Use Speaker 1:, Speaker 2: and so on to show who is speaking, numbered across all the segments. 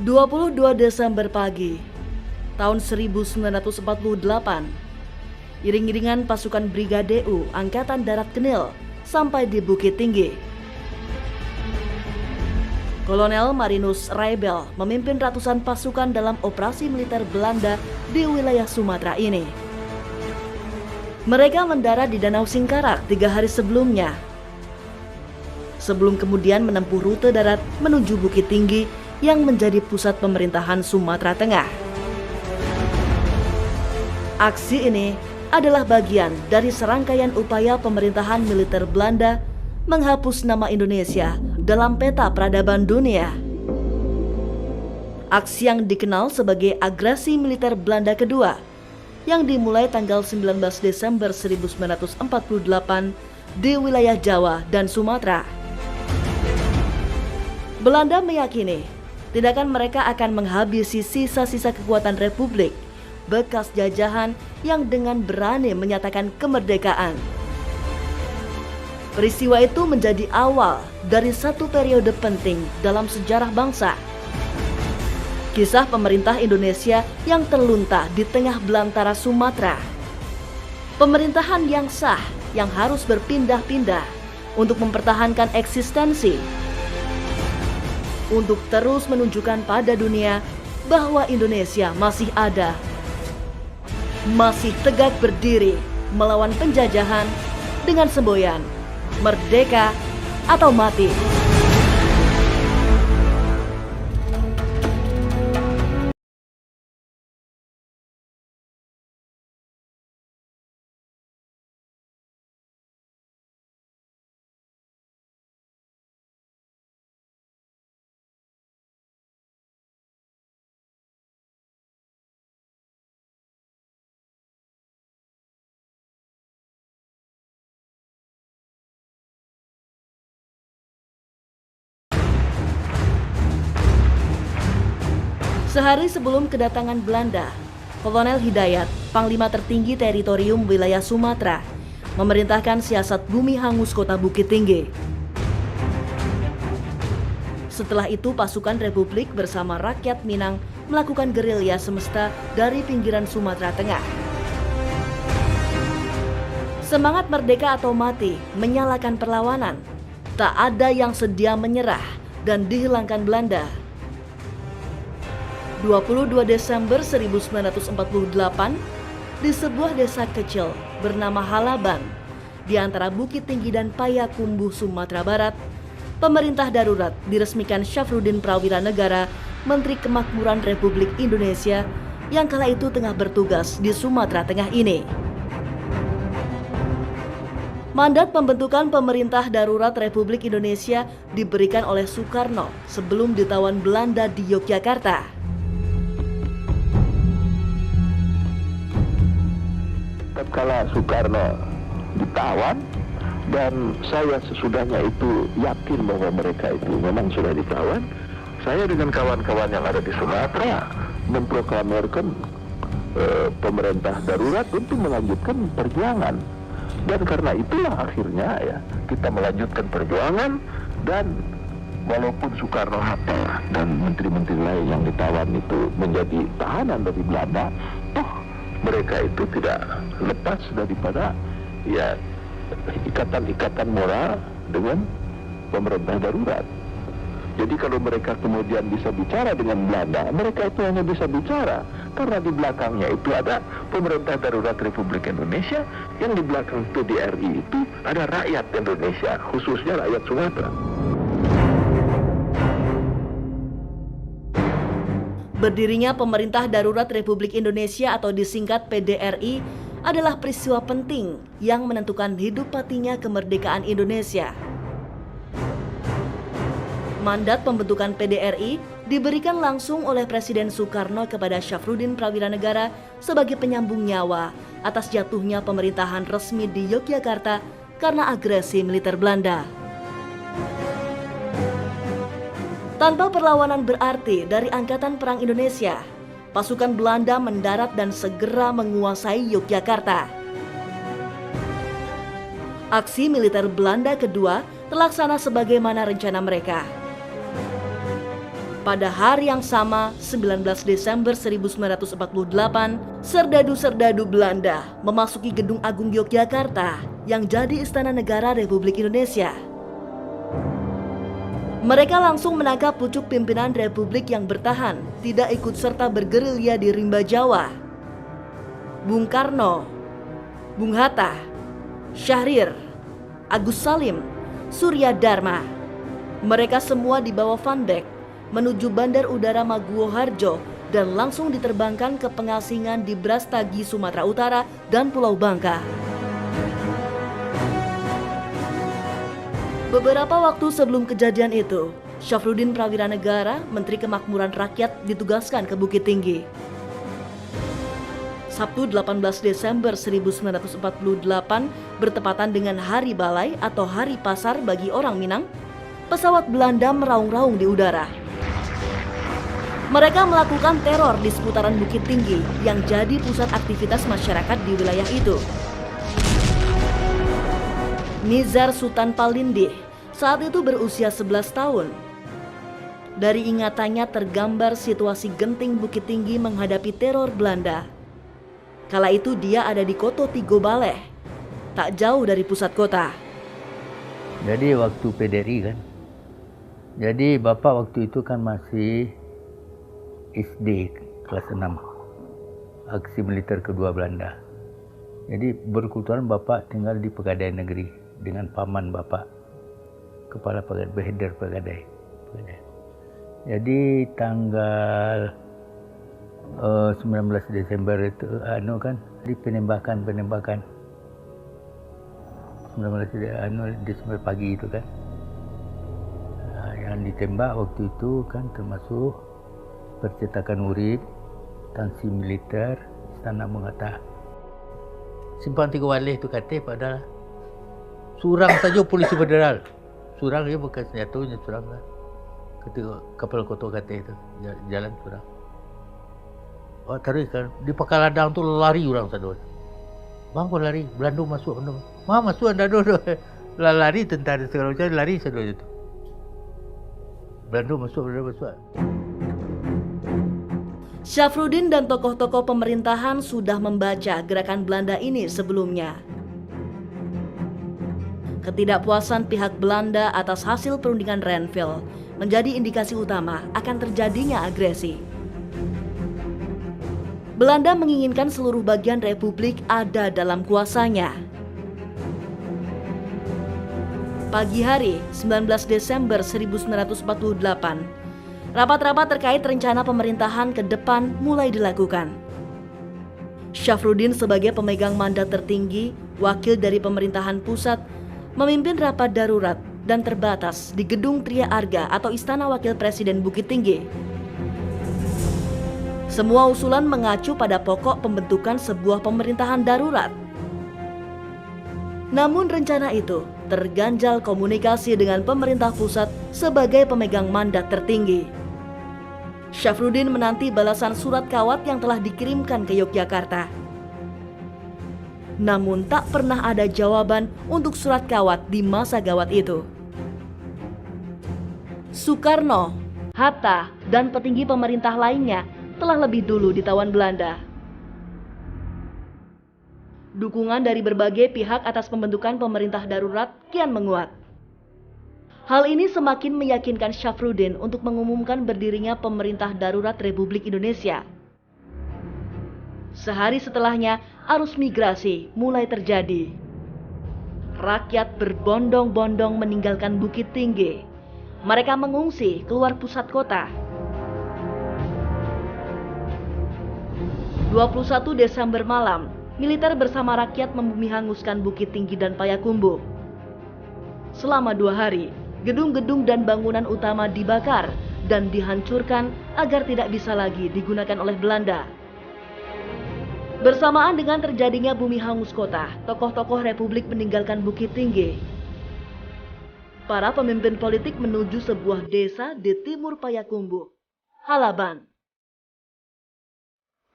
Speaker 1: 22 Desember pagi tahun 1948, iring-iringan pasukan Brigade U Angkatan Darat Kenil sampai di Bukit Tinggi. Kolonel Marinus Raibel memimpin ratusan pasukan dalam operasi militer Belanda di wilayah Sumatera ini. Mereka mendarat di Danau Singkarak 3 hari sebelumnya, sebelum kemudian menempuh rute darat menuju Bukit Tinggi yang menjadi pusat pemerintahan Sumatera Tengah. Aksi ini adalah bagian dari serangkaian upaya pemerintahan militer Belanda menghapus nama Indonesia dalam peta peradaban dunia. Aksi yang dikenal sebagai agresi militer Belanda kedua yang dimulai tanggal 19 Desember 1948 di wilayah Jawa dan Sumatera. Belanda meyakini tindakan mereka akan menghabisi sisa-sisa kekuatan Republik bekas jajahan yang dengan berani menyatakan kemerdekaan. Peristiwa itu menjadi awal dari satu periode penting dalam sejarah bangsa. Kisah pemerintah Indonesia yang terlunta di tengah belantara Sumatera. Pemerintahan yang sah yang harus berpindah-pindah untuk mempertahankan eksistensi, untuk terus menunjukkan pada dunia bahwa Indonesia masih ada, masih tegak berdiri melawan penjajahan dengan semboyan merdeka atau mati. Sehari sebelum kedatangan Belanda, Kolonel Hidayat, Panglima tertinggi teritorium wilayah Sumatera, memerintahkan siasat bumi hangus kota Bukit Tinggi. Setelah itu pasukan Republik bersama rakyat Minang melakukan gerilya semesta dari pinggiran Sumatera Tengah. Semangat merdeka atau mati menyalakan perlawanan. Tak ada yang sedia menyerah dan dihilangkan Belanda. 22 Desember 1948, di sebuah desa kecil bernama Halaban, di antara Bukit Tinggi dan Payakumbuh, Sumatera Barat, pemerintah darurat diresmikan Syafruddin Prawira Negara, Menteri Kemakmuran Republik Indonesia, yang kala itu tengah bertugas di Sumatera Tengah ini. Mandat pembentukan pemerintah darurat Republik Indonesia diberikan oleh Soekarno sebelum ditawan Belanda di Yogyakarta.
Speaker 2: Tatkala Soekarno ditawan dan saya sesudahnya itu yakin bahwa mereka itu memang sudah ditawan, saya dengan kawan-kawan yang ada di Sumatera memproklamirkan pemerintah darurat untuk melanjutkan perjuangan. Dan karena itulah akhirnya ya kita melanjutkan perjuangan, dan walaupun Soekarno Hatta dan menteri-menteri lain yang ditawan itu menjadi tahanan dari Belanda, toh mereka itu tidak lepas daripada ya ikatan-ikatan moral dengan pemerintah darurat. Jadi kalau mereka kemudian bisa bicara dengan Belanda, mereka itu hanya bisa bicara karena di belakangnya itu ada pemerintah darurat Republik Indonesia, yang di belakang PDRI itu ada rakyat Indonesia, khususnya rakyat Sumatera.
Speaker 1: Berdirinya Pemerintah Darurat Republik Indonesia atau disingkat PDRI adalah peristiwa penting yang menentukan hidup matinya kemerdekaan Indonesia. Mandat pembentukan PDRI diberikan langsung oleh Presiden Soekarno kepada Syafruddin Prawira Negara sebagai penyambung nyawa atas jatuhnya pemerintahan resmi di Yogyakarta karena agresi militer Belanda. Tanpa perlawanan berarti dari Angkatan Perang Indonesia, pasukan Belanda mendarat dan segera menguasai Yogyakarta. Aksi militer Belanda kedua terlaksana sebagaimana rencana mereka. Pada hari yang sama, 19 Desember 1948, serdadu-serdadu Belanda memasuki Gedung Agung Yogyakarta yang jadi Istana Negara Republik Indonesia. Mereka langsung menangkap pucuk pimpinan Republik yang bertahan, tidak ikut serta bergerilya di rimba Jawa. Bung Karno, Bung Hatta, Syahrir, Agus Salim, Surya Dharma. Mereka semua dibawa Van Beck menuju Bandar Udara Maguwo Harjo dan langsung diterbangkan ke pengasingan di Brastagi, Sumatera Utara dan Pulau Bangka. Beberapa waktu sebelum kejadian itu, Syafruddin Prawira Negara, Menteri Kemakmuran Rakyat, ditugaskan ke Bukit Tinggi. Sabtu 18 Desember 1948 bertepatan dengan Hari Balai atau Hari Pasar bagi orang Minang, pesawat Belanda meraung-raung di udara. Mereka melakukan teror di seputaran Bukit Tinggi yang jadi pusat aktivitas masyarakat di wilayah itu. Nizar Sultan Palindih saat itu berusia 11 tahun. Dari ingatannya tergambar situasi genting Bukit Tinggi menghadapi teror Belanda. Kala itu dia ada di Koto Tigo Baleh, tak jauh dari pusat kota.
Speaker 3: Jadi waktu PDRI kan, jadi Bapak waktu itu kan masih SD kelas 6, aksi militer kedua Belanda. Jadi berkebetulan Bapak tinggal di Pegadaian Negeri dengan paman Bapak, kepala Beheder Pegadai. Jadi tanggal 19 Desember itu kan di penembakan 19 Desember pagi itu kan, yang ditembak waktu itu kan termasuk Percetakan Urip, Tansi Militer, Istana Bung Hatta. Simpang Tiga Waleh itu kata padahal surang saja polisi federal. Surang dia bukan senjatanya, surang lah. Ketika kapal Koto kata itu jalan surang. Oh tarik kan di Pakaladang tu lari orang satu. Bang kau lari, Belanda masuk. Masuk anda dulu. Lari tentara segala macam lari satu itu. Belanda masuk.
Speaker 1: Syafruddin dan tokoh-tokoh pemerintahan sudah membaca gerakan Belanda ini sebelumnya. Ketidakpuasan pihak Belanda atas hasil perundingan Renville menjadi indikasi utama akan terjadinya agresi. Belanda menginginkan seluruh bagian Republik ada dalam kuasanya. Pagi hari 19 Desember 1948, rapat-rapat terkait rencana pemerintahan ke depan mulai dilakukan. Syafruddin sebagai pemegang mandat tertinggi, wakil dari pemerintahan pusat, memimpin rapat darurat dan terbatas di Gedung Tria Arga atau Istana Wakil Presiden Bukit Tinggi. Semua usulan mengacu pada pokok pembentukan sebuah pemerintahan darurat. Namun rencana itu terganjal komunikasi dengan pemerintah pusat sebagai pemegang mandat tertinggi. Syafruddin menanti balasan surat kawat yang telah dikirimkan ke Yogyakarta. Namun tak pernah ada jawaban untuk surat kawat di masa gawat itu. Soekarno, Hatta, dan petinggi pemerintah lainnya telah lebih dulu ditawan Belanda. Dukungan dari berbagai pihak atas pembentukan pemerintah darurat kian menguat. Hal ini semakin meyakinkan Syafruddin untuk mengumumkan berdirinya pemerintah darurat Republik Indonesia. Sehari setelahnya, arus migrasi mulai terjadi. Rakyat berbondong-bondong meninggalkan Bukit Tinggi. Mereka mengungsi keluar pusat kota. 21 Desember malam, militer bersama rakyat membumi hanguskan Bukit Tinggi dan Payakumbuh. Selama 2 hari, gedung-gedung dan bangunan utama dibakar dan dihancurkan agar tidak bisa lagi digunakan oleh Belanda. Bersamaan dengan terjadinya bumi hangus kota, tokoh-tokoh Republik meninggalkan Bukit Tinggi. Para pemimpin politik menuju sebuah desa di timur Payakumbuh, Halaban.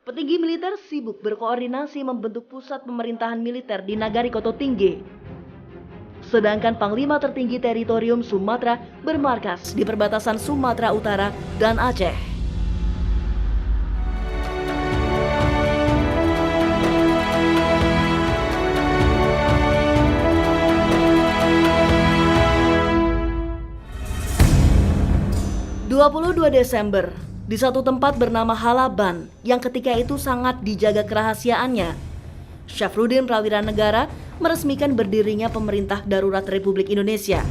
Speaker 1: Petinggi militer sibuk berkoordinasi membentuk pusat pemerintahan militer di Nagari Koto Tinggi. sedangkan Panglima Tertinggi Teritorium Sumatera bermarkas di perbatasan Sumatera Utara dan Aceh. ...22 Desember, di satu tempat bernama Halaban yang ketika itu sangat dijaga kerahasiaannya, Syafruddin Prawira Negara meresmikan berdirinya Pemerintah Darurat Republik Indonesia.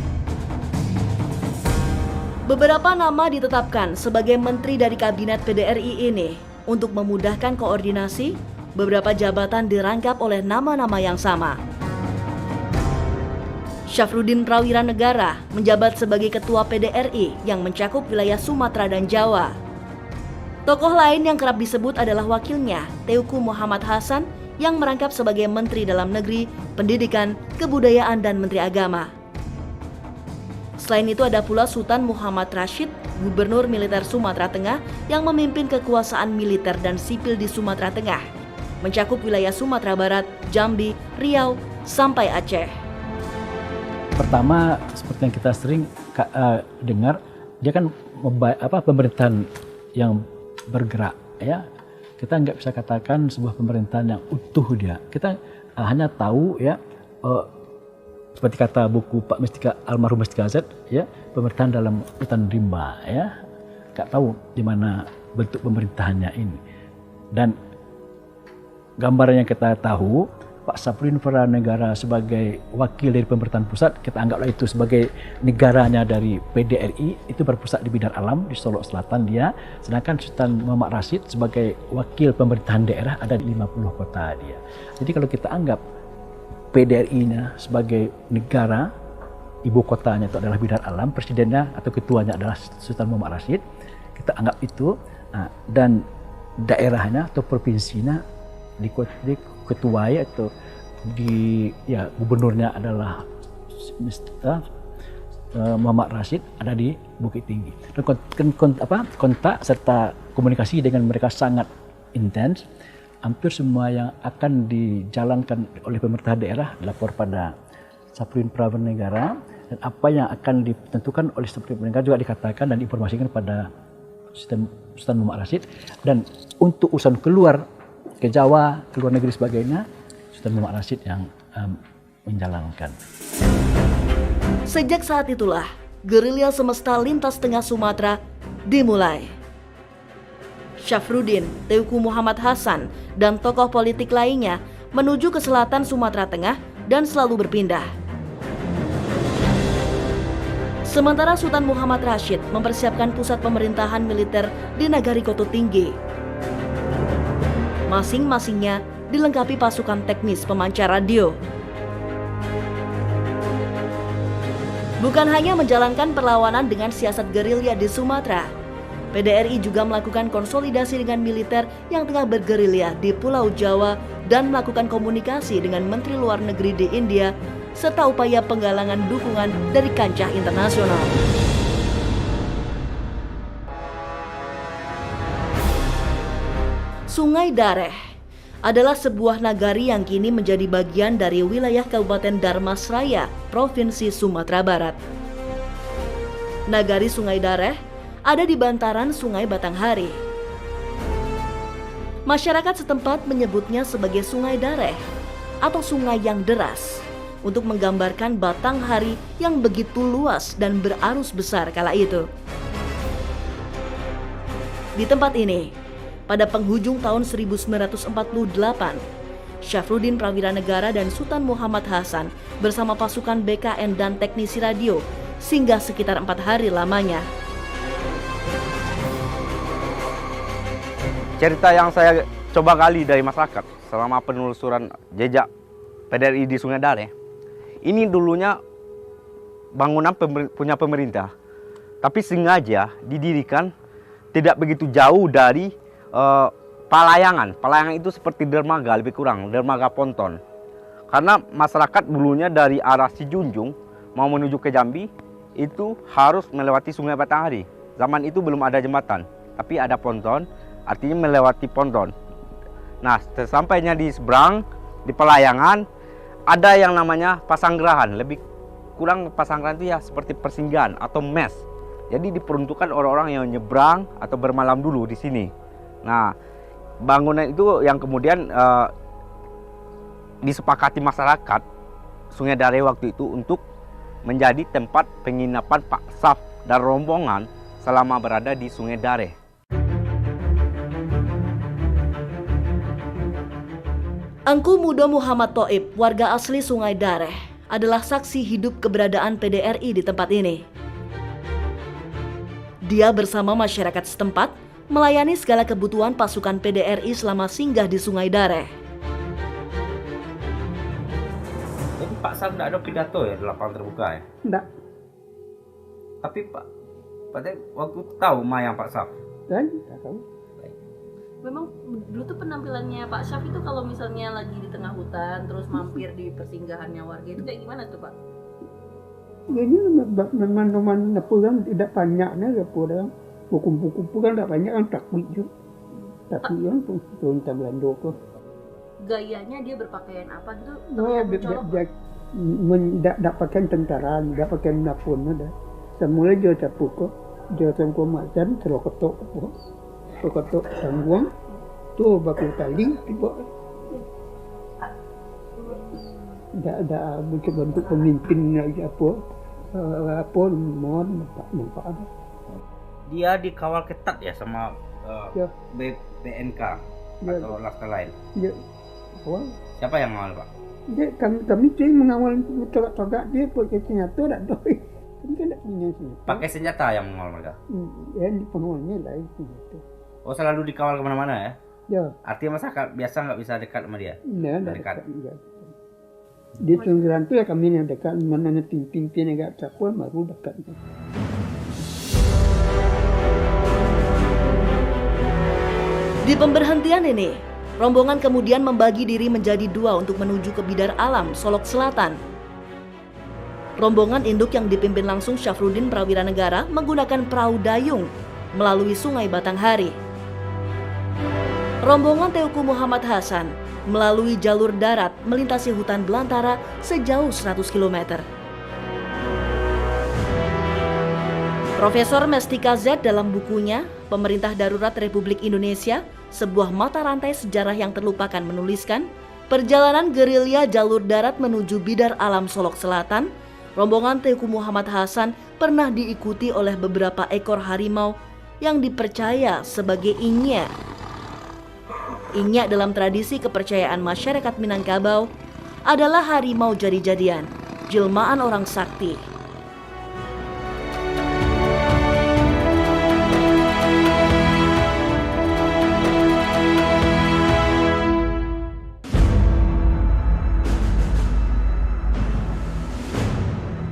Speaker 1: Beberapa nama ditetapkan sebagai menteri dari Kabinet PDRI ini. Untuk memudahkan koordinasi, beberapa jabatan dirangkap oleh nama-nama yang sama. Syafruddin Prawira Negara menjabat sebagai Ketua PDRI yang mencakup wilayah Sumatera dan Jawa. Tokoh lain yang kerap disebut adalah wakilnya, Teuku Muhammad Hasan, yang merangkap sebagai Menteri Dalam Negeri, Pendidikan, Kebudayaan, dan Menteri Agama. Selain itu ada pula Sultan Muhammad Rashid, Gubernur Militer Sumatera Tengah yang memimpin kekuasaan militer dan sipil di Sumatera Tengah, mencakup wilayah Sumatera Barat, Jambi, Riau, sampai Aceh.
Speaker 4: Pertama, seperti yang kita sering dengar, dia kan pemerintahan yang bergerak, ya. Kita nggak bisa katakan sebuah pemerintahan yang utuh dia. Kita hanya tahu, ya, seperti kata buku Pak Mestika, almarhum Mestika Z, ya, pemerintahan dalam hutan rimba, ya. Nggak tahu di mana bentuk pemerintahannya ini. Dan gambaran yang kita tahu, Pak Syafruddin Prawira Negara sebagai wakil dari pemerintahan pusat, kita anggaplah itu sebagai negaranya dari PDRI, itu berpusat di Bidar Alam di Solok Selatan dia, sedangkan Sultan Muhammad Rashid sebagai wakil pemerintahan daerah ada di 50 kota dia. Jadi kalau kita anggap PDRI-nya sebagai negara, ibu kotanya itu adalah Bidar Alam, presidennya atau ketuanya adalah Sultan Muhammad Rashid, kita anggap itu, dan daerahnya atau provinsinya diketuai atau gubernurnya adalah Muhammad Rashid, ada di Bukit Tinggi. Dan kontak serta komunikasi dengan mereka sangat intens. Hampir semua yang akan dijalankan oleh pemerintah daerah lapor pada Syafruddin Prawira Negara, dan apa yang akan ditentukan oleh Syafruddin Prawira Negara juga dikatakan dan diinformasikan pada Sultan Muhammad Rashid. Dan untuk urusan keluar ke Jawa, ke luar negeri sebagainya, Sultan Muhammad Rashid yang menjalankan.
Speaker 1: Sejak saat itulah, gerilya semesta lintas tengah Sumatera dimulai. Syafruddin, Teuku Muhammad Hasan, dan tokoh politik lainnya menuju ke selatan Sumatera Tengah dan selalu berpindah. Sementara Sultan Muhammad Rashid mempersiapkan pusat pemerintahan militer di Nagari Koto Tinggi. Masing-masingnya dilengkapi pasukan teknis pemancar radio. Bukan hanya menjalankan perlawanan dengan siasat gerilya di Sumatera, PDRI juga melakukan konsolidasi dengan militer yang tengah bergerilya di Pulau Jawa dan melakukan komunikasi dengan Menteri Luar Negeri di India, serta upaya penggalangan dukungan dari kancah internasional. Sungai Dareh adalah sebuah nagari yang kini menjadi bagian dari wilayah Kabupaten Dharmasraya, Provinsi Sumatera Barat. Nagari Sungai Dareh ada di bantaran Sungai Batanghari. Masyarakat setempat menyebutnya sebagai Sungai Dareh atau sungai yang deras untuk menggambarkan Batanghari yang begitu luas dan berarus besar kala itu. Di tempat ini, pada penghujung tahun 1948, Syafruddin Prawira Negara dan Sultan Muhammad Hasan bersama pasukan BKN dan teknisi radio singgah sekitar 4 hari lamanya.
Speaker 5: Cerita yang saya coba gali dari masyarakat selama penelusuran jejak PDRI di Sungai Dareh, ini dulunya bangunan punya pemerintah, tapi sengaja didirikan tidak begitu jauh dari pelayangan. Pelayangan itu seperti dermaga, lebih kurang dermaga ponton. Karena masyarakat dulunya dari arah Sijunjung mau menuju ke Jambi itu harus melewati Sungai Batanghari. Zaman itu belum ada jembatan, tapi ada ponton, artinya melewati ponton. Nah, sesampainya di seberang, di pelayangan, ada yang namanya Pasanggerahan, lebih kurang pasangkan itu ya seperti persinggahan atau mes. Jadi diperuntukkan orang-orang yang nyebrang atau bermalam dulu di sini. Nah, bangunan itu yang kemudian disepakati masyarakat Sungai Dare waktu itu untuk menjadi tempat penginapan Pak Saf dan rombongan selama berada di Sungai Dare.
Speaker 1: Angku Mudo Muhammad Toib, warga asli Sungai Dare, adalah saksi hidup keberadaan PDRI di tempat ini. Dia bersama masyarakat setempat melayani segala kebutuhan pasukan PDRI selama singgah di Sungai Dare.
Speaker 5: Jadi Pak Saf tidak ada pidato ya di lapangan terbuka ya?
Speaker 3: Enggak.
Speaker 5: Tapi Pak waktu tahu mayang Pak Saf?
Speaker 3: Dan tak tahu.
Speaker 6: Memang dulu tuh penampilannya Pak Syaf itu kalau misalnya lagi di tengah hutan terus mampir di persinggahannya warga itu kayak gimana tuh Pak?
Speaker 3: Ini memang kan tidak banyaknya orang buku-buku kan tidak banyak kan takut juga. Tapi yang perintah Belanda tuh.
Speaker 6: Gayanya dia berpakaian apa gitu?
Speaker 3: Oh, tidak pakaian tentara, tidak pakaian apapun ada. Semula dia capuk kok, dia tengku macam terus ketok tanggung tu bakul tali tiba ada bentuk pemimpin lagi apa mohon nampak ada.
Speaker 5: Dia dikawal ketat ya sama
Speaker 3: Ya.
Speaker 5: BNK
Speaker 3: Ya.
Speaker 5: atau laskar lain.
Speaker 3: Ya, awal
Speaker 5: Siapa yang mengawal Pak?
Speaker 3: dia kami tu mengawal togak dia pakai senjata tak doi. Kami kan tak punya senjata.
Speaker 5: Pakai senjata yang mengawal mereka?
Speaker 3: Yang di pengawalnya lain senjata.
Speaker 5: Oh, selalu dikawal kemana-mana ya?
Speaker 3: Ya.
Speaker 5: Artinya masyarakat biasa nggak bisa dekat sama dia?
Speaker 3: Nah,
Speaker 5: Dekat.
Speaker 3: dekat. Di Tunggeran tu ya kami yang dekat, mana pimpin agak capur baru dekat.
Speaker 1: Di pemberhentian ini, rombongan kemudian membagi diri menjadi dua untuk menuju ke Bidar Alam, Solok Selatan. Rombongan induk yang dipimpin langsung Syafruddin Prawira Negara menggunakan perahu dayung melalui Sungai Batanghari. Rombongan Teuku Muhammad Hasan melalui jalur darat melintasi hutan belantara sejauh 100 km. Profesor Mestika Z dalam bukunya Pemerintah Darurat Republik Indonesia, sebuah mata rantai sejarah yang terlupakan menuliskan, perjalanan gerilya jalur darat menuju Bidar Alam Solok Selatan, rombongan Teuku Muhammad Hasan pernah diikuti oleh beberapa ekor harimau yang dipercaya sebagai inya. Inya dalam tradisi kepercayaan masyarakat Minangkabau adalah harimau jadi-jadian, jelmaan orang sakti.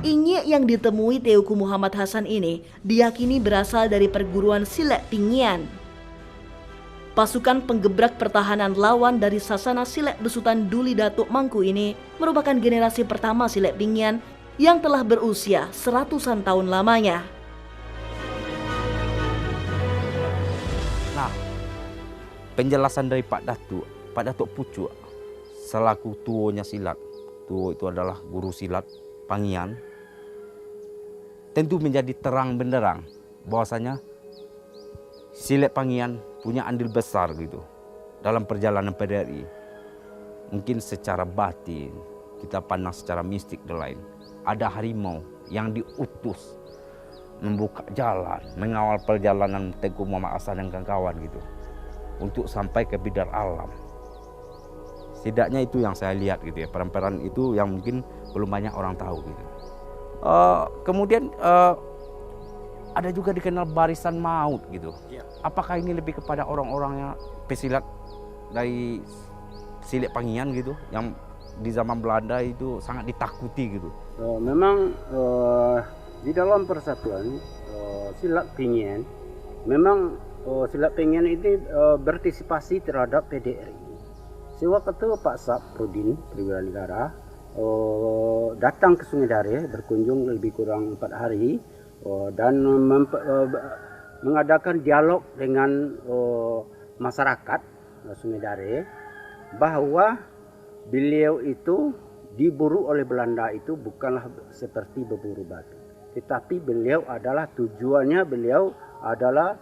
Speaker 1: Inyek yang ditemui Teuku Muhammad Hasan ini diyakini berasal dari perguruan Silat Pingian. Pasukan penggebrak pertahanan lawan dari Sasana Silat Besutan Duli Datuk Mangku ini merupakan generasi pertama Silat Pingian yang telah berusia seratusan tahun lamanya.
Speaker 5: Nah, penjelasan dari Pak Datuk Pucuk selaku tuonya silat, tuo itu adalah guru silat Pangian, tentu menjadi terang benderang bahwasanya Silat Pangian punya andil besar gitu dalam perjalanan PDRI. Mungkin secara batin, kita pandang secara mistik dan lain. Ada harimau yang diutus membuka jalan, mengawal perjalanan Teuku Muhammad Hasan dan kawan-kawan gitu untuk sampai ke Bidar Alam. Setidaknya itu yang saya lihat gitu ya, peran-peran itu yang mungkin belum banyak orang tahu gitu. Kemudian ada juga dikenal barisan maut gitu. Apakah ini lebih kepada orang-orangnya pesilat dari Silat Pangian gitu yang di zaman Belanda itu sangat ditakuti gitu?
Speaker 7: Memang di dalam persatuan Silat Pingian, memang Silat Pingian ini berpartisipasi terhadap PDRI. Sewaktu Pak Syafruddin Prawira Negara datang ke Sungai Dare, berkunjung lebih kurang 4 hari dan mengadakan dialog dengan masyarakat Sungai Dare, bahwa beliau itu diburu oleh Belanda itu bukanlah seperti berburu batu, tetapi beliau adalah tujuannya beliau adalah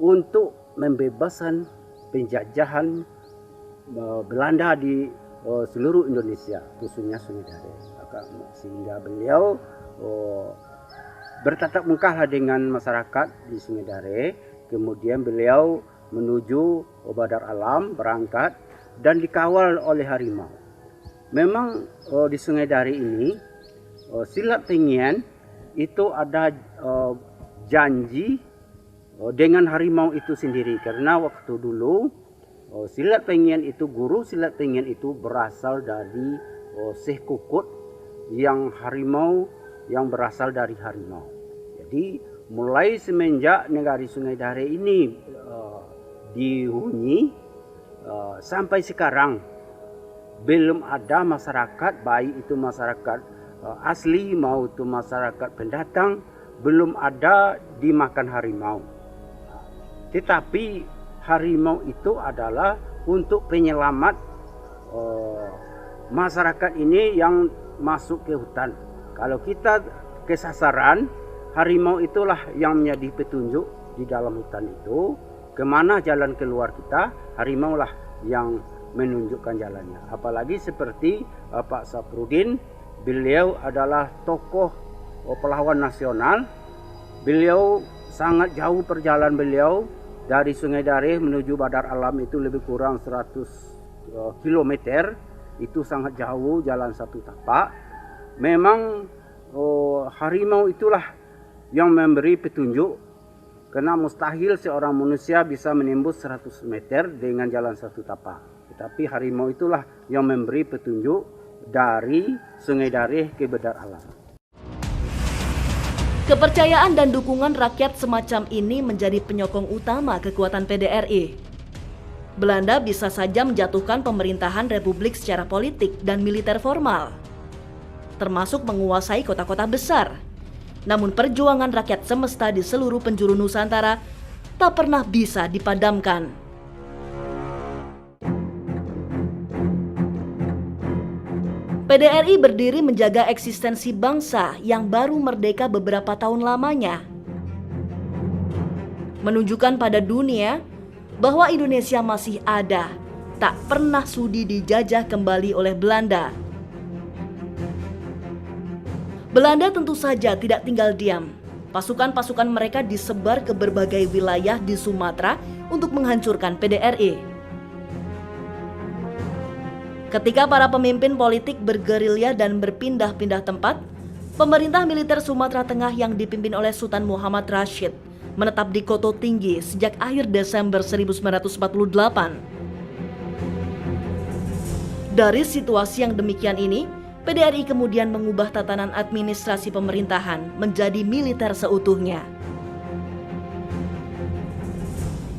Speaker 7: untuk membebaskan penjajahan Belanda di seluruh Indonesia, khususnya Sungai Dare. Sehingga beliau bertatap muka dengan masyarakat di Sungai Dare. Kemudian beliau menuju Badar Alam, berangkat dan dikawal oleh harimau. Memang di Sungai Dare ini Silat Pengien itu ada janji dengan harimau itu sendiri, karena waktu dulu Silat Pengien itu, guru Silat Pengien itu berasal dari Syekh Kukut yang harimau yang berasal dari harimau. Jadi mulai semenjak negari Sungai Dare ini dihuni sampai sekarang belum ada masyarakat, baik itu masyarakat asli maupun masyarakat pendatang, belum ada dimakan harimau. Tetapi harimau itu adalah untuk penyelamat masyarakat ini yang masuk ke hutan. Kalau kita kesasaran, harimau itulah yang menjadi petunjuk di dalam hutan itu. Kemana jalan keluar kita, harimau lah yang menunjukkan jalannya. Apalagi seperti Pak Safrudin, beliau adalah tokoh pahlawan nasional. Beliau sangat jauh perjalanan beliau dari Sungai Dare menuju Badar Alam itu lebih kurang 100 km. Itu sangat jauh, jalan satu tapak. Memang harimau itulah yang memberi petunjuk, karena mustahil seorang manusia bisa menembus 100 meter dengan jalan satu tapak. Tetapi harimau itulah yang memberi petunjuk dari Sungai Dare ke Badar Alam.
Speaker 1: Kepercayaan dan dukungan rakyat semacam ini menjadi penyokong utama kekuatan PDRI. Belanda bisa saja menjatuhkan pemerintahan republik secara politik dan militer formal, termasuk menguasai kota-kota besar. Namun perjuangan rakyat semesta di seluruh penjuru Nusantara tak pernah bisa dipadamkan. PDRI berdiri menjaga eksistensi bangsa yang baru merdeka beberapa tahun lamanya, menunjukkan pada dunia bahwa Indonesia masih ada, tak pernah sudi dijajah kembali oleh Belanda. Belanda tentu saja tidak tinggal diam. Pasukan-pasukan mereka disebar ke berbagai wilayah di Sumatera untuk menghancurkan PDRI. Ketika para pemimpin politik bergerilya dan berpindah-pindah tempat, pemerintah militer Sumatera Tengah yang dipimpin oleh Sultan Muhammad Rashid menetap di Koto Tinggi sejak akhir Desember 1948. Dari situasi yang demikian ini, PDRI kemudian mengubah tatanan administrasi pemerintahan menjadi militer seutuhnya.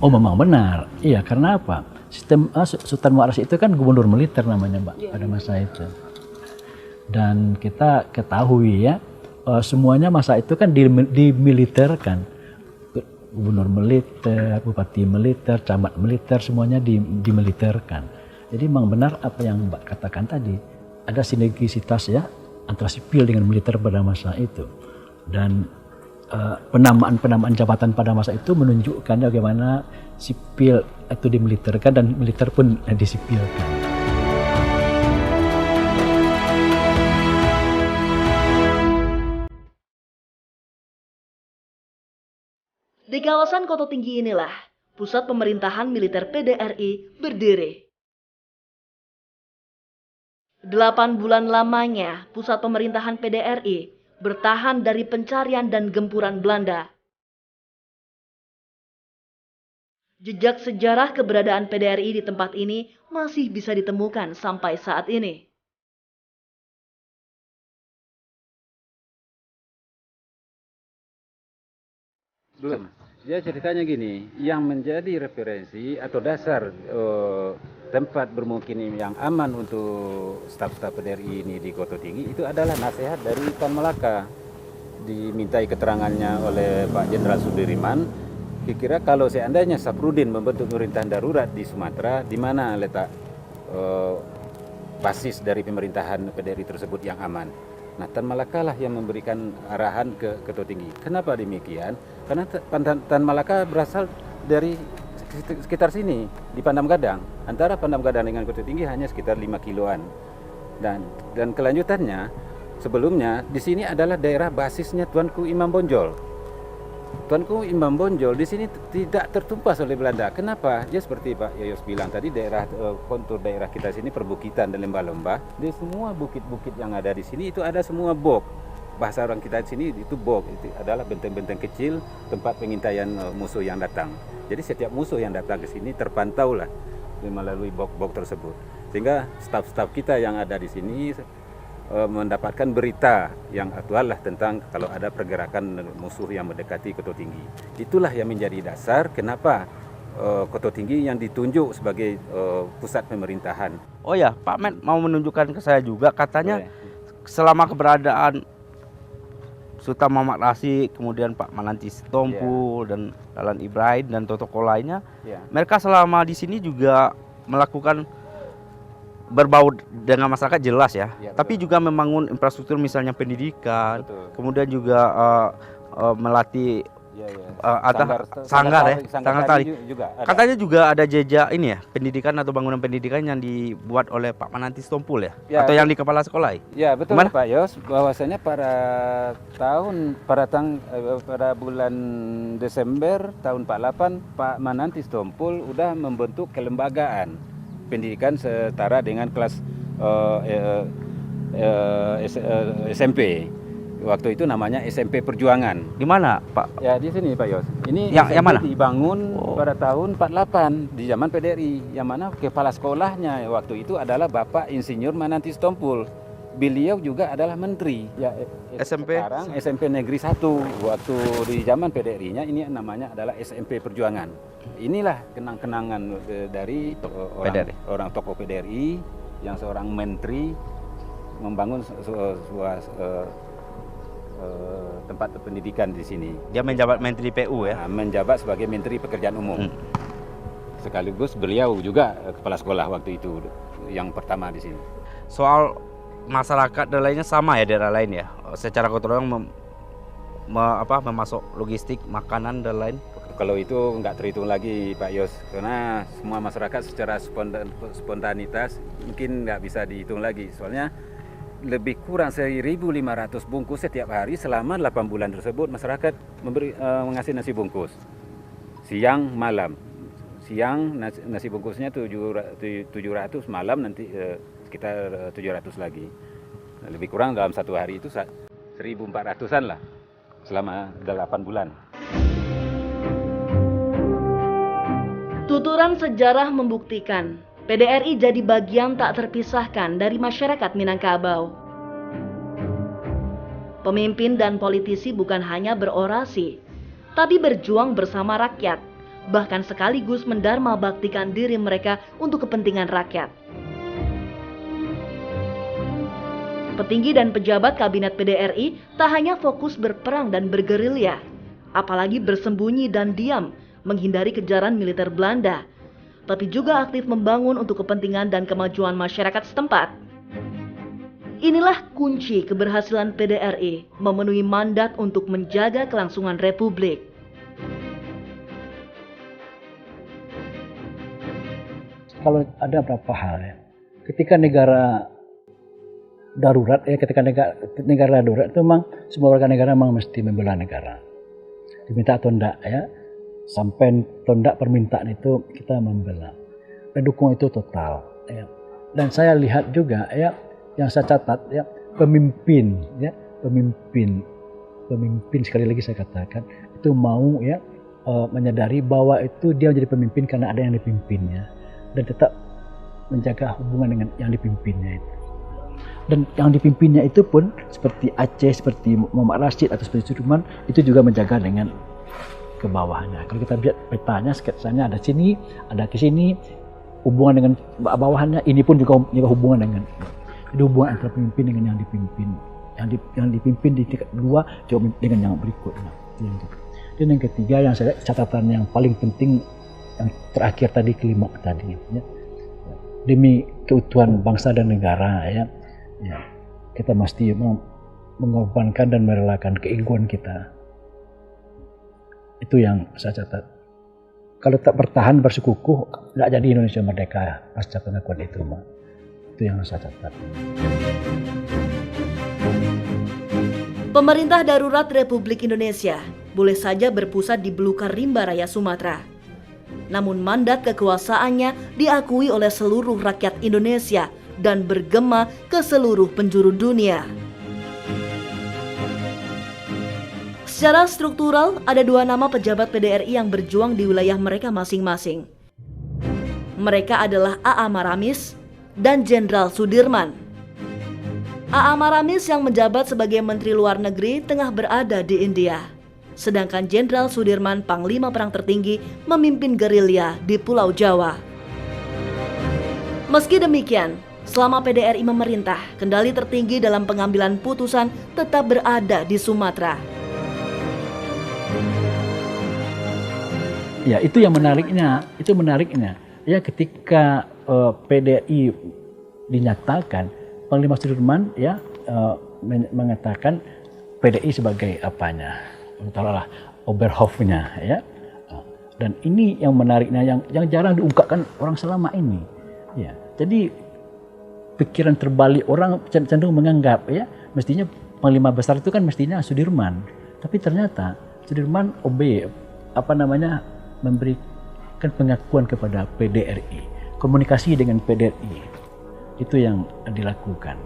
Speaker 4: Oh, memang benar. Iya, karena apa? Sistem Sultan Mu'arras itu kan gubernur militer namanya, Mbak, pada masa itu. Dan kita ketahui ya, semuanya masa itu kan dimiliterkan. Gubernur militer, bupati militer, camat militer, semuanya dimiliterkan. Jadi memang benar apa yang Mbak katakan tadi, ada sinergisitas ya antara sipil dengan militer pada masa itu. Dan penamaan jabatan pada masa itu menunjukkan bagaimana sipil itu dimiliterkan dan militer pun disipilkan.
Speaker 1: Di kawasan Koto Tinggi inilah pusat pemerintahan militer PDRI berdiri. 8 bulan lamanya pusat pemerintahan PDRI bertahan dari pencarian dan gempuran Belanda. Jejak sejarah keberadaan PDRI di tempat ini masih bisa ditemukan sampai saat ini.
Speaker 8: Belum. Dia ceritanya gini, yang menjadi referensi atau dasar tempat bermukim yang aman untuk staf-staf PDRI ini di Koto Tinggi itu adalah nasihat dari Tan Malaka. Dimintai keterangannya oleh Pak Jenderal Sudirman, kira-kira kalau seandainya Safrudin membentuk pemerintahan darurat di Sumatera, di mana letak basis dari pemerintahan PDRI tersebut yang aman. Nah, Tan Malaka lah yang memberikan arahan ke Ketua Tinggi. Kenapa demikian? Karena Tan Malaka berasal dari sekitar sini, di Pandam Gadang. Antara Pandam Gadang dengan Ketua Tinggi hanya sekitar 5 kiloan. Dan kelanjutannya, sebelumnya di sini adalah daerah basisnya Tuanku Imam Bonjol. Tuanku Imam Bonjol di sini tidak tertumpas oleh Belanda. Kenapa? Dia seperti Pak Yayos bilang tadi, daerah kontur daerah kita sini perbukitan dan lembah-lembah. Di semua bukit-bukit yang ada di sini itu ada semua bok. Bahasa orang kita di sini itu bok. Itu adalah benteng-benteng kecil tempat pengintaian musuh yang datang. Jadi setiap musuh yang datang ke sini terpantau lah melalui bok-bok tersebut. Sehingga staf-staf kita yang ada di sini mendapatkan berita yang aktual lah tentang kalau ada pergerakan musuh yang mendekati Koto Tinggi. Itulah yang menjadi dasar kenapa Koto Tinggi yang ditunjuk sebagai pusat pemerintahan.
Speaker 5: Oh ya, Pak Med mau menunjukkan ke saya juga, katanya selama keberadaan Sultan Muhammad Rashid, kemudian Pak Mananti Sitompul dan Dahlan Ibrahim dan tokoh lainnya, mereka selama di sini juga melakukan berbau dengan masyarakat jelas ya, tapi juga membangun infrastruktur misalnya pendidikan, kemudian juga melatih sanggar tari. Katanya juga ada jejak ini ya, pendidikan atau bangunan pendidikan yang dibuat oleh Pak Mananti Sitompul ya, atau yang di kepala sekolah.
Speaker 8: Ya betul. Gimana? Pak Yos, bahwasanya pada bulan Desember tahun 48 Pak Mananti Sitompul udah membentuk kelembagaan pendidikan setara dengan kelas SMP. Waktu itu namanya SMP Perjuangan.
Speaker 5: Di mana, Pak?
Speaker 8: Ya di sini, Pak Yos. Ini
Speaker 5: yang mana?
Speaker 8: Dibangun pada tahun 48 di zaman PDRI. Yang mana kepala sekolahnya waktu itu adalah Bapak Insinyur Mananti Sitompul. Beliau juga adalah menteri. Ya,
Speaker 5: SMP
Speaker 8: sekarang SMP Negeri 1. Waktu di zaman PDRI-nya ini namanya adalah SMP Perjuangan. Inilah kenang-kenangan dari orang tokoh PDRI yang seorang menteri membangun tempat pendidikan di sini.
Speaker 5: Dia menjabat Menteri PU ya?
Speaker 8: Nah, menjabat sebagai Menteri Pekerjaan Umum. Sekaligus beliau juga kepala sekolah waktu itu yang pertama di sini.
Speaker 5: Soal masyarakat dan lainnya sama ya daerah lain ya? Secara gotong royong memasok logistik, makanan dan lain?
Speaker 8: Kalau itu nggak terhitung lagi Pak Yos, karena semua masyarakat secara spontanitas mungkin nggak bisa dihitung lagi. Soalnya lebih kurang 1.500 bungkus setiap hari selama 8 bulan tersebut masyarakat mengasih nasi bungkus. Siang, malam. Siang nasi bungkusnya 700, malam nanti sekitar 700 lagi. Lebih kurang dalam satu hari itu 1.400-an lah selama 8 bulan.
Speaker 1: Tuturan sejarah membuktikan PDRI jadi bagian tak terpisahkan dari masyarakat Minangkabau. Pemimpin dan politisi bukan hanya berorasi, tapi berjuang bersama rakyat, bahkan sekaligus mendharma baktikan diri mereka untuk kepentingan rakyat. Petinggi dan pejabat kabinet PDRI tak hanya fokus berperang dan bergerilya, apalagi bersembunyi dan diam menghindari kejaran militer Belanda, tapi juga aktif membangun untuk kepentingan dan kemajuan masyarakat setempat. Inilah kunci keberhasilan PDRI memenuhi mandat untuk menjaga kelangsungan Republik.
Speaker 4: Kalau ada beberapa hal ya, ketika negara darurat ketika negara darurat itu memang semua warga negara memang mesti membela negara, diminta atau enggak ya, sampai tondak permintaan itu kita membela dan dukung itu total ya. Dan saya lihat juga ya, yang saya catat ya, pemimpin sekali lagi saya katakan itu mau ya menyadari bahwa itu dia menjadi pemimpin karena ada yang dipimpinnya dan tetap menjaga hubungan dengan yang dipimpinnya itu. Dan yang dipimpinnya itu pun seperti Aceh, seperti Muhammad Rashid atau seperti Sudirman itu juga menjaga dengan ke bawahnya. Kalau kita lihat petanya, sketsanya ada sini, ada ke sini, hubungan dengan bawahannya, ini pun juga hubungan dengan, jadi hubungan antara pemimpin dengan yang dipimpin, yang dipimpin di tingkat kedua juga dengan yang berikutnya. Dan yang ketiga yang saya catatan yang paling penting yang terakhir tadi, kelima tadi ya. demi keutuhan bangsa dan negara ya, kita mesti mengorbankan dan merelakan keegoan kita. Itu yang saya catat. Kalau tak bertahan bersikukuh, nggak jadi Indonesia merdeka pasca pengakuan itu, Mbak. Itu yang saya catat.
Speaker 1: Pemerintah darurat Republik Indonesia boleh saja berpusat di Belukar Rimba Raya Sumatera. Namun mandat kekuasaannya diakui oleh seluruh rakyat Indonesia dan bergema ke seluruh penjuru dunia. Secara struktural, ada dua nama pejabat PDRI yang berjuang di wilayah mereka masing-masing. Mereka adalah A.A. Maramis dan Jenderal Sudirman. A.A. Maramis yang menjabat sebagai Menteri Luar Negeri tengah berada di India. Sedangkan Jenderal Sudirman, Panglima Perang tertinggi, memimpin gerilya di Pulau Jawa. Meski demikian, selama PDRI memerintah, kendali tertinggi dalam pengambilan putusan tetap berada di Sumatera.
Speaker 4: Ya, itu yang menariknya. Ya, ketika PDRI dinyatakan, Panglima Sudirman ya mengatakan PDRI sebagai apanya, taruhlah Oberhofnya ya. Dan ini yang menariknya, yang jarang diungkapkan orang selama ini. Ya, jadi pikiran terbalik, orang cenderung menganggap ya mestinya Panglima besar itu kan mestinya Sudirman, tapi ternyata Sudirman memberikan pengakuan kepada PDRI, komunikasi dengan PDRI, itu yang dilakukan.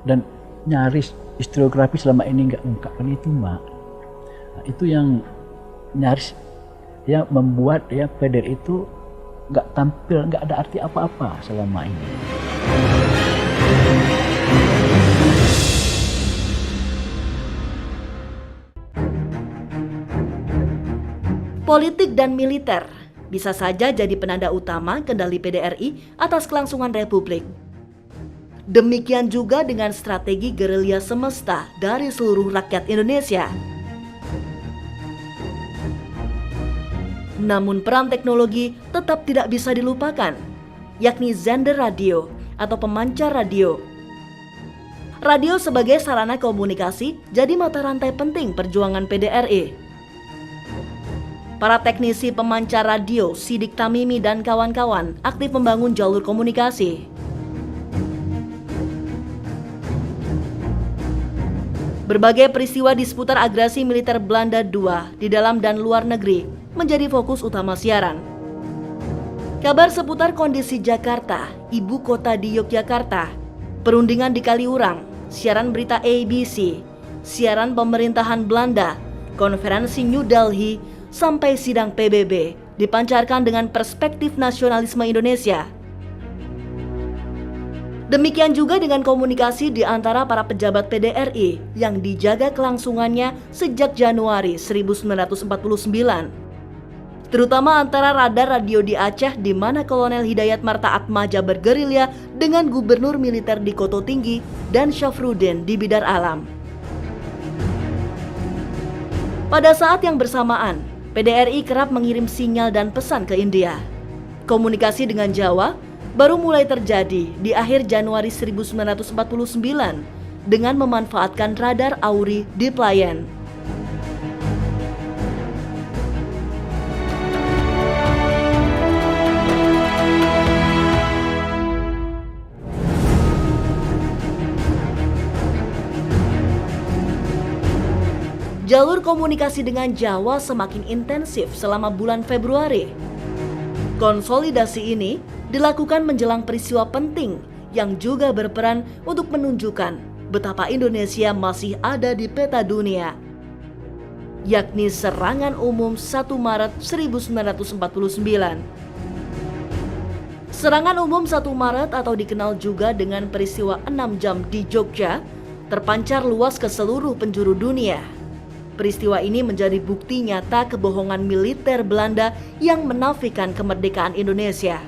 Speaker 4: Dan nyaris historiografi selama ini nggak ungkapkan itu, Mbak. Nah, itu yang nyaris ya membuat ya PDRI itu nggak tampil, nggak ada arti apa-apa selama ini.
Speaker 1: Politik dan militer bisa saja jadi penanda utama kendali PDRI atas kelangsungan Republik. Demikian juga dengan strategi gerilya semesta dari seluruh rakyat Indonesia. Namun peran teknologi tetap tidak bisa dilupakan, yakni sender radio atau pemancar radio. Radio sebagai sarana komunikasi jadi mata rantai penting perjuangan PDRI. Para teknisi pemancar radio, Sidik Tamimi dan kawan-kawan aktif membangun jalur komunikasi. Berbagai peristiwa di seputar agresi militer Belanda II di dalam dan luar negeri menjadi fokus utama siaran. Kabar seputar kondisi Jakarta, ibu kota di Yogyakarta, perundingan di Kaliurang, siaran berita ABC, siaran pemerintahan Belanda, konferensi New Delhi, sampai sidang PBB dipancarkan dengan perspektif nasionalisme Indonesia. Demikian juga dengan komunikasi di antara para pejabat PDRI yang dijaga kelangsungannya sejak Januari 1949. Terutama antara radar radio di Aceh di mana Kolonel Hidayat Marta Atmaja bergerilya dengan gubernur militer di Koto Tinggi dan Syafruddin di Bidar Alam. Pada saat yang bersamaan, PDRI kerap mengirim sinyal dan pesan ke India. Komunikasi dengan Jawa baru mulai terjadi di akhir Januari 1949 dengan memanfaatkan radar Auri di Playen. Jalur komunikasi dengan Jawa semakin intensif selama bulan Februari. Konsolidasi ini dilakukan menjelang peristiwa penting yang juga berperan untuk menunjukkan betapa Indonesia masih ada di peta dunia, yakni serangan umum 1 Maret 1949. Serangan umum 1 Maret atau dikenal juga dengan peristiwa 6 jam di Jogja terpancar luas ke seluruh penjuru dunia. Peristiwa ini menjadi bukti nyata kebohongan militer Belanda yang menafikan kemerdekaan Indonesia.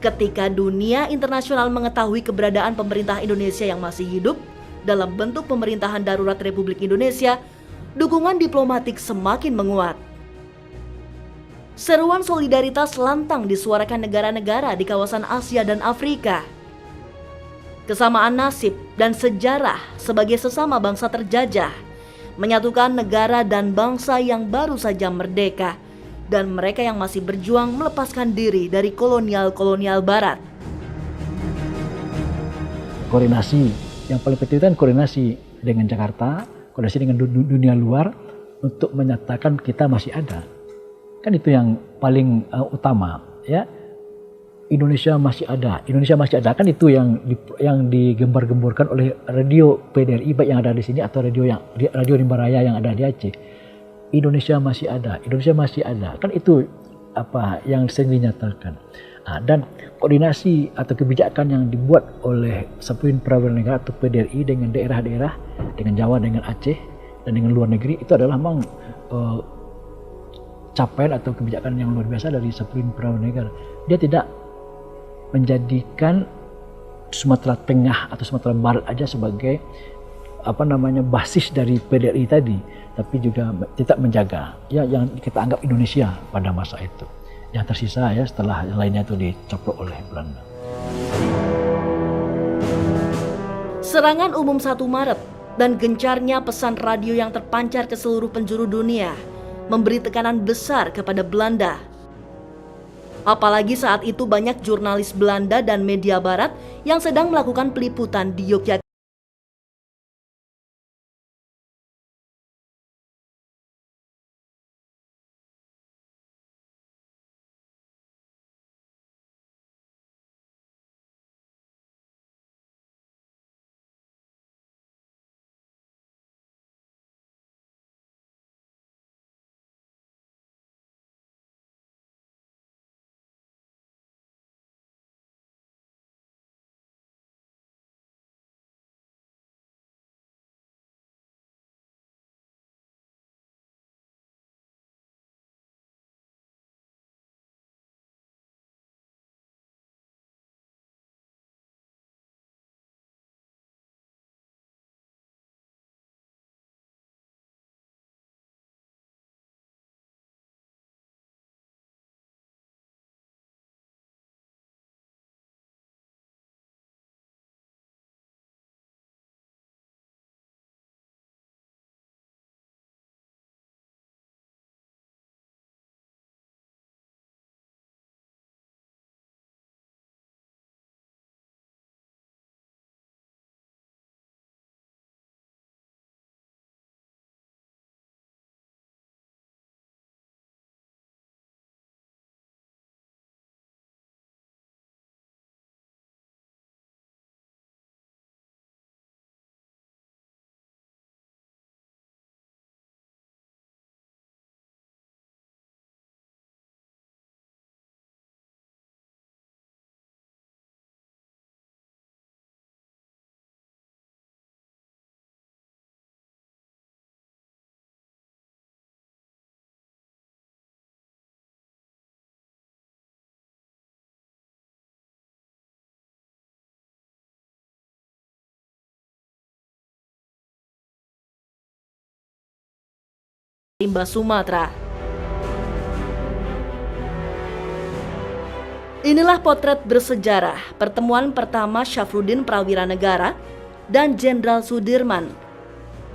Speaker 1: Ketika dunia internasional mengetahui keberadaan pemerintah Indonesia yang masih hidup dalam bentuk pemerintahan darurat Republik Indonesia, dukungan diplomatik semakin menguat. Seruan solidaritas lantang disuarakan negara-negara di kawasan Asia dan Afrika. Kesamaan nasib dan sejarah sebagai sesama bangsa terjajah menyatukan negara dan bangsa yang baru saja merdeka dan mereka yang masih berjuang melepaskan diri dari kolonial-kolonial barat.
Speaker 4: Koordinasi, yang paling penting kan koordinasi dengan Jakarta, koordinasi dengan dunia luar untuk menyatakan kita masih ada. Kan itu yang paling utama, ya. Indonesia masih ada, Indonesia masih ada, kan itu yang digembar-gemborkan oleh radio PDRI baik yang ada di sini atau radio Rimba Raya yang ada di Aceh. Indonesia masih ada, Indonesia masih ada, kan itu apa yang sering dinyatakan. Dan koordinasi atau kebijakan yang dibuat oleh Sapin Prawira Negara atau PDRI dengan daerah-daerah, dengan Jawa, dengan Aceh, dan dengan luar negeri, itu adalah memang capaian atau kebijakan yang luar biasa dari Sapin Prawira Negara. Dia tidak menjadikan Sumatera Tengah atau Sumatera Barat aja sebagai basis dari PDRI tadi, tapi juga tetap menjaga ya yang kita anggap Indonesia pada masa itu. Yang tersisa ya setelah yang lainnya itu dicoplok oleh Belanda.
Speaker 1: Serangan umum 1 Maret dan gencarnya pesan radio yang terpancar ke seluruh penjuru dunia memberi tekanan besar kepada Belanda. Apalagi saat itu banyak jurnalis Belanda dan media barat yang sedang melakukan peliputan di Yogyakarta. Rimba Sumatera. Inilah potret bersejarah pertemuan pertama Syafruddin Prawira Negara dan Jenderal Sudirman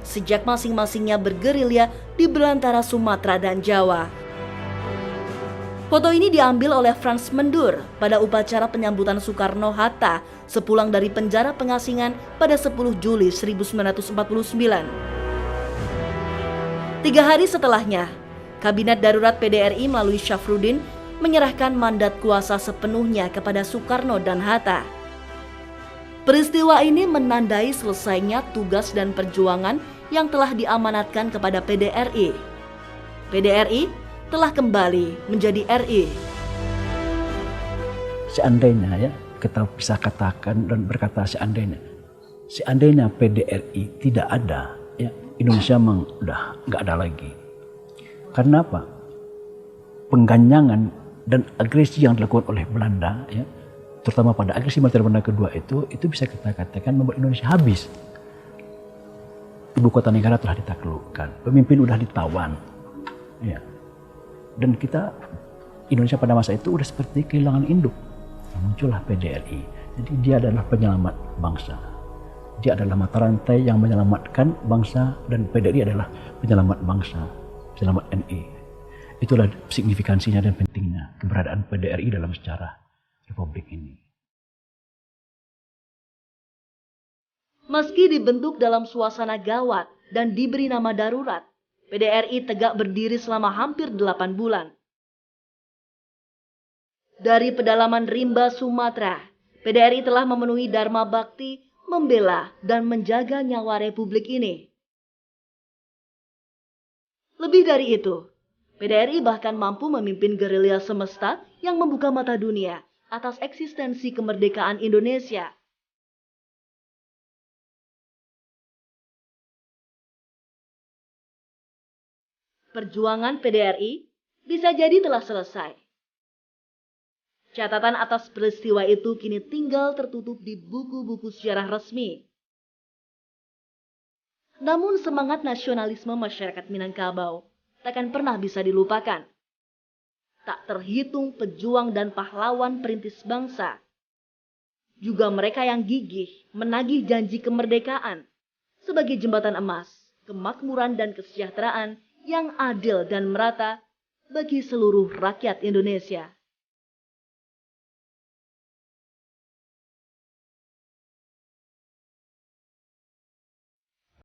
Speaker 1: sejak masing-masingnya bergerilya di belantara Sumatera dan Jawa. Foto ini diambil oleh Frans Mendur pada upacara penyambutan Soekarno-Hatta sepulang dari penjara pengasingan pada 10 Juli 1949. 3 hari setelahnya, Kabinet Darurat PDRI melalui Syafruddin menyerahkan mandat kuasa sepenuhnya kepada Soekarno dan Hatta. Peristiwa ini menandai selesainya tugas dan perjuangan yang telah diamanatkan kepada PDRI. PDRI telah kembali menjadi RI.
Speaker 4: Seandainya ya, kita bisa katakan dan berkata seandainya PDRI tidak ada, ya Indonesia memang udah nggak ada lagi. Karena apa? Pengganyangan dan agresi yang dilakukan oleh Belanda, ya, terutama pada agresi militer Belanda kedua itu bisa kita katakan membuat Indonesia habis. Ibu kota negara telah ditaklukkan, pemimpin udah ditawan, ya. Dan kita Indonesia pada masa itu udah seperti kehilangan induk. Muncullah PDRI. Jadi dia adalah penyelamat bangsa. Dia adalah mata rantai yang menyelamatkan bangsa, dan PDRI adalah penyelamat bangsa, penyelamat NE. Itulah signifikansinya dan pentingnya keberadaan PDRI dalam sejarah Republik ini.
Speaker 1: Meski dibentuk dalam suasana gawat dan diberi nama darurat, PDRI tegak berdiri selama hampir 8 bulan. Dari pedalaman rimba Sumatera, PDRI telah memenuhi dharma bakti, membela dan menjaga nyawa Republik ini. Lebih dari itu, PDRI bahkan mampu memimpin gerilya semesta yang membuka mata dunia atas eksistensi kemerdekaan Indonesia. Perjuangan PDRI bisa jadi telah selesai. Catatan atas peristiwa itu kini tinggal tertutup di buku-buku sejarah resmi. Namun semangat nasionalisme masyarakat Minangkabau takkan pernah bisa dilupakan. Tak terhitung pejuang dan pahlawan perintis bangsa. Juga mereka yang gigih menagih janji kemerdekaan sebagai jembatan emas, kemakmuran dan kesejahteraan yang adil dan merata bagi seluruh rakyat Indonesia.